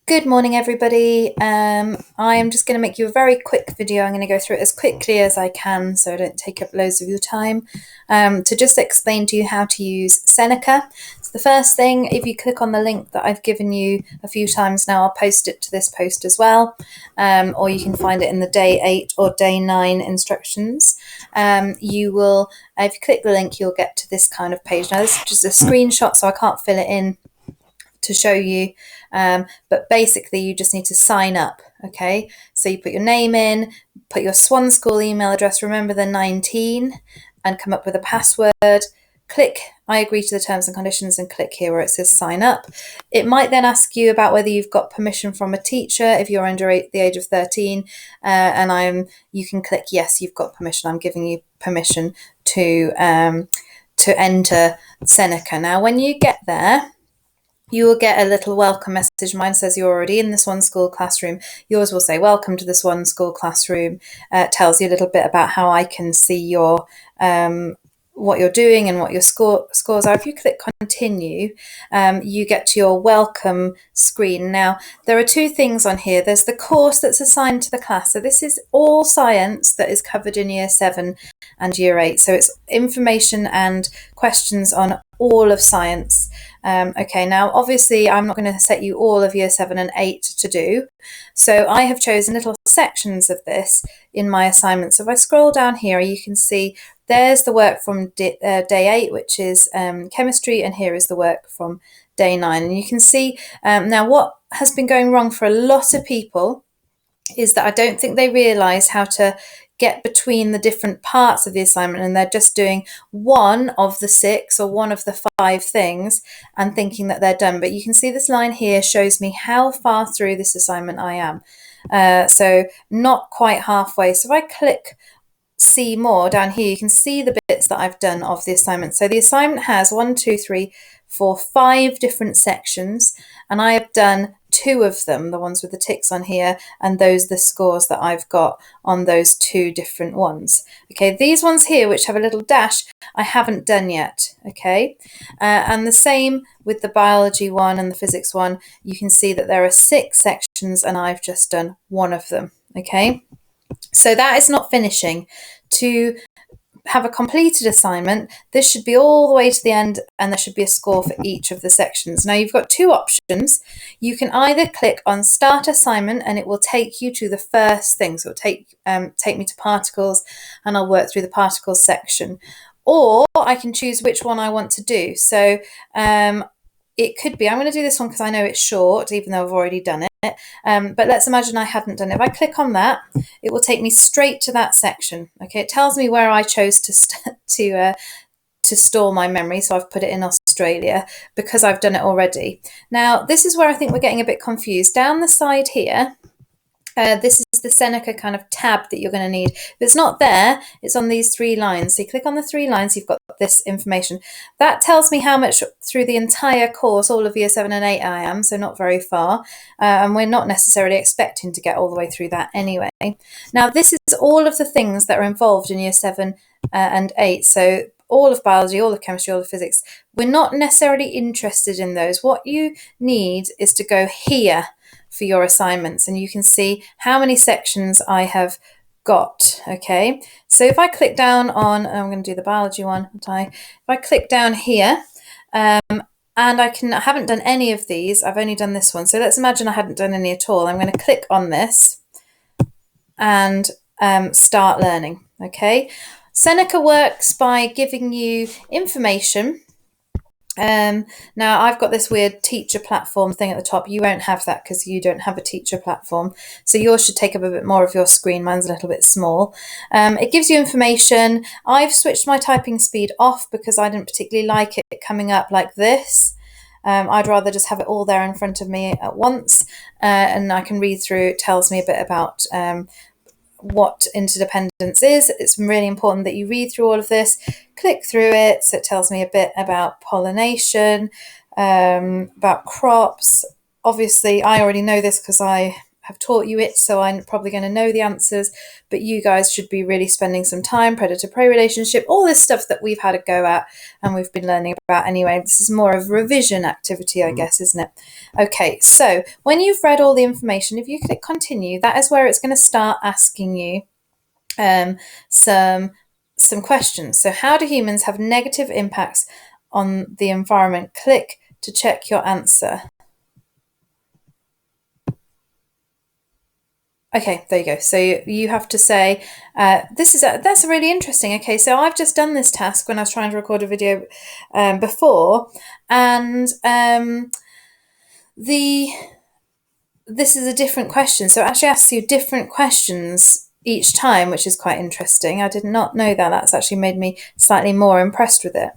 Good morning, everybody. I am just going to make you a very quick video. I'm going to go through it as quickly as I can so I don't take up loads of your time, to just explain to you how to use Seneca. So the first thing, if you click on the link that I've given you a few times now, I'll post it to this post as well, or you can find it in the day 8 or day 9 instructions. If you click the link, you'll get to this kind of page. Now, this is just a screenshot, so I can't fill it in to show you, but basically you just need to sign up. Okay, so you put your name in, put your Swan School email address, remember the 19, and come up with a password. Click I agree to the terms and conditions and click here where it says sign up. It might then ask you about whether you've got permission from a teacher if you're under the age of 13, you can click yes, you've got permission. I'm giving you permission to enter Seneca. Now when you get there, you will get a little welcome message. Mine says you're already in the Swan School classroom. Yours will say welcome to the Swan School classroom. Tells you a little bit about how I can see your what you're doing and what your scores are. If you click continue, you get to your welcome screen. Now, there are two things on here. There's the course that's assigned to the class. So this is all science that is covered in Year 7 and Year 8. So it's information and questions on all of science. Okay, now obviously I'm not going to set you all of Year 7 and 8 to do. So I have chosen little sections of this in my assignment. So if I scroll down here, you can see there's the work from day 8, which is chemistry, and here is the work from day 9. And you can see now what has been going wrong for a lot of people is that I don't think they realise how to get between the different parts of the assignment, and they're just doing one of the 6 or one of the 5 things and thinking that they're done. But you can see this line here shows me how far through this assignment I am. So not quite halfway. So if I click see more down here, you can see the bits that I've done of the assignment. So the assignment has 1, 2, 3, 4, 5 different sections, and I have done 2 of them, the ones with the ticks on here, and those are the scores that I've got on those 2 different ones. Okay, these ones here, which have a little dash, I haven't done yet. Okay, and the same with the biology one and the physics one. You can see that there are 6 sections, and I've just done 1 of them. Okay. So that is not finishing. To have a completed assignment, this should be all the way to the end, and there should be a score for each of the sections. Now you've got 2 options. You can either click on Start Assignment, and it will take you to the first thing. So it'll take me to particles, and I'll work through the particles section. Or I can choose which one I want to do. So it could be, I'm going to do this one because I know it's short, even though I've already done it. But let's imagine I hadn't done it. If I click on that, it will take me straight to that section. Okay, it tells me where I chose to store my memory, so I've put it in Australia because I've done it already. Now, this is where I think we're getting a bit confused. Down the side here, this is the Seneca kind of tab that you're going to need. If it's not there, it's on these 3 lines. So you click on the 3 lines, you've got this information. That tells me how much through the entire course, all of Year 7 and 8 I am, so not very far. And we're not necessarily expecting to get all the way through that anyway. Now, this is all of the things that are involved in Year 7 and 8. So all of biology, all of chemistry, all of physics. We're not necessarily interested in those. What you need is to go here for your assignments, and you can see how many sections I have got. Okay, so if I click down on, I'm going to do the biology one. If I click down here, and I haven't done any of these, I've only done this one. So let's imagine I hadn't done any at all. I'm going to click on this and start learning. Okay, Seneca works by giving you information. Now I've got this weird teacher platform thing at the top. You won't have that because you don't have a teacher platform. So yours should take up a bit more of your screen. Mine's a little bit small. It gives you information. I've switched my typing speed off because I didn't particularly like it coming up like this. I'd rather just have it all there in front of me at once, and I can read through. It tells me a bit about what interdependence is. It's really important that you read through all of this, click through it. So it tells me a bit about pollination, about crops. Obviously, I already know this because I have taught you it, so I'm probably going to know the answers, but you guys should be really spending some time, predator-prey relationship, all this stuff that we've had a go at and we've been learning about anyway. This is more of a revision activity, I guess, isn't it? Okay, so when you've read all the information, if you click continue, that is where it's going to start asking you some questions. So how do humans have negative impacts on the environment? Click to check your answer. Okay, there you go. So you have to say, that's really interesting. Okay, so I've just done this task when I was trying to record a video before, and this is a different question. So it actually asks you different questions each time, which is quite interesting. I did not know that. That's actually made me slightly more impressed with it.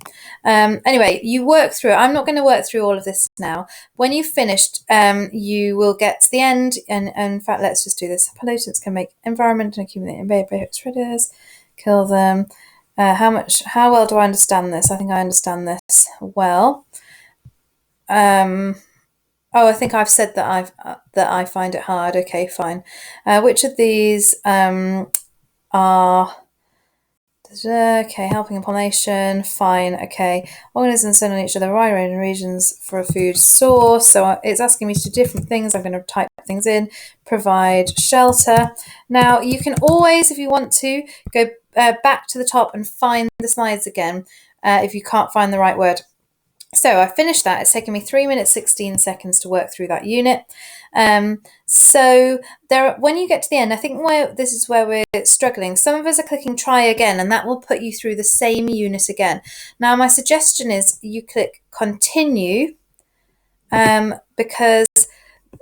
Anyway, you work through it. I'm not going to work through all of this now. When you've finished, you will get to the end. And in fact, let's just do this. Pollutants can make environment and accumulate in predators, kill them. How well do I understand this? I think I understand this well. Oh, I think I've said that I find it hard. Okay, fine. Which of these are okay? Helping in pollination, fine. Okay, organisms send on each other, wide range of regions for a food source. So it's asking me to do different things. I'm going to type things in. Provide shelter. Now you can always, if you want to, go back to the top and find the slides again if you can't find the right word. So I finished that. It's taken me 3 minutes 16 seconds to work through that unit. So when you get to the end, I think this is where we're struggling. Some of us are clicking try again, and that will put you through the same unit again. Now my suggestion is you click continue because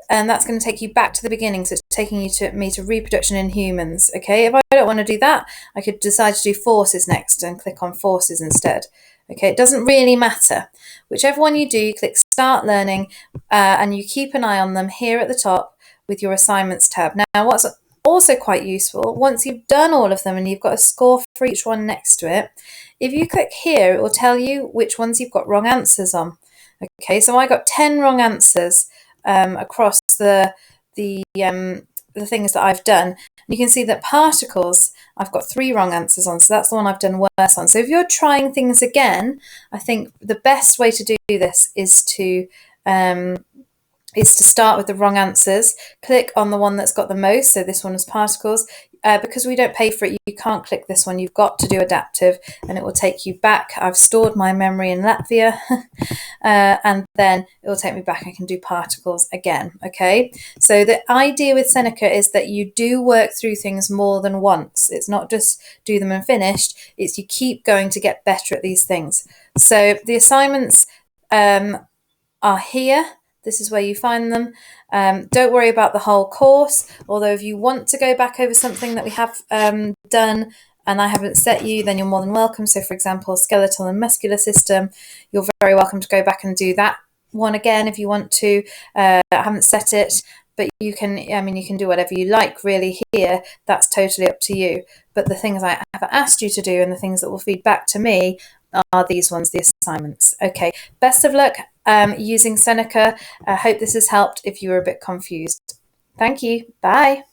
that's going to take you back to the beginning. So it's taking you to reproduction in humans. Okay, if I don't want to do that, I could decide to do forces next and click on forces instead. Okay, it doesn't really matter. Whichever one you do, you click start learning and you keep an eye on them here at the top with your assignments tab. Now, what's also quite useful, once you've done all of them and you've got a score for each one next to it, if you click here, it will tell you which ones you've got wrong answers on. Okay, so I got 10 wrong answers across the things that I've done. You can see that particles, I've got 3 wrong answers on, so that's the one I've done worse on. So if you're trying things again, I think the best way to do this is to start with the wrong answers. Click on the one that's got the most, so this one is particles. Because we don't pay for it, you can't click this one. You've got to do adaptive, and it will take you back. I've stored my memory in Latvia, and then it will take me back. I can do particles again. Okay, so the idea with Seneca is that you do work through things more than once. It's not just do them and finished. It's you keep going to get better at these things. So the assignments are here. This is where you find them. Don't worry about the whole course, although if you want to go back over something that we have done and I haven't set you, then you're more than welcome. So for example, skeletal and muscular system, you're very welcome to go back and do that one again if you want to. I haven't set it, but you can do whatever you like really here. That's totally up to you. But the things I have asked you to do and the things that will feed back to me are these ones, the assignments. Okay, best of luck using Seneca. I hope this has helped if you were a bit confused. Thank you. Bye.